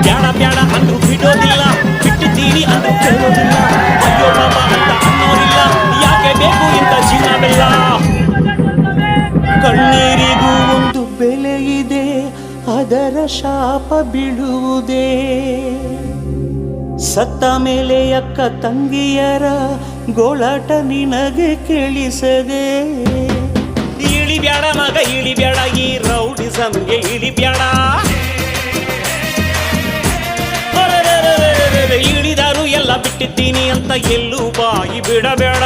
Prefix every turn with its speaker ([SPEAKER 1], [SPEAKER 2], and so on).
[SPEAKER 1] ಬ್ಯಾಡ ಬ್ಯಾಡ ಅಂದ್ರೂ ಬಿಡೋದಿಲ್ಲ, ಬಿಟ್ಟಿದ್ದೀನಿ ಅಂದ್ರೂ ಕೇಳೋದಿಲ್ಲ, ಅಯ್ಯೋ ಪಾಪ ಅಂತ ಅನ್ನೋದಿಲ್ಲ, ಯಾಕೆ ಬೇಕು ಇಂಥ ಜೀವನವೆಲ್ಲ. ಕಣ್ಣೀರಿಗೂ ಒಂದು ಬೆಲೆ ಇದೆ, ಅದರ ಶಾಪ ಬೀಳುವುದೇ. ಸತ್ತ ಮೇಲೆ ಅಕ್ಕ ತಂಗಿಯರ ಗೋಳಾಟ ನಿನಗೆ ಕೇಳಿಸದೆ. ಇಳಿಬ್ಯಾಡ ಮಗ ಇಳಿಬ್ಯಾಡ, ಈ ರೌಡಿಸಮ್ಗೆ ಇಳಿಬ್ಯಾಡ. ಇಳಿದಾರು ಎಲ್ಲ ಬಿಟ್ಟಿದ್ದೀನಿ ಅಂತ ಎಲ್ಲೂ ಬಾಯಿ ಬಿಡಬೇಡ.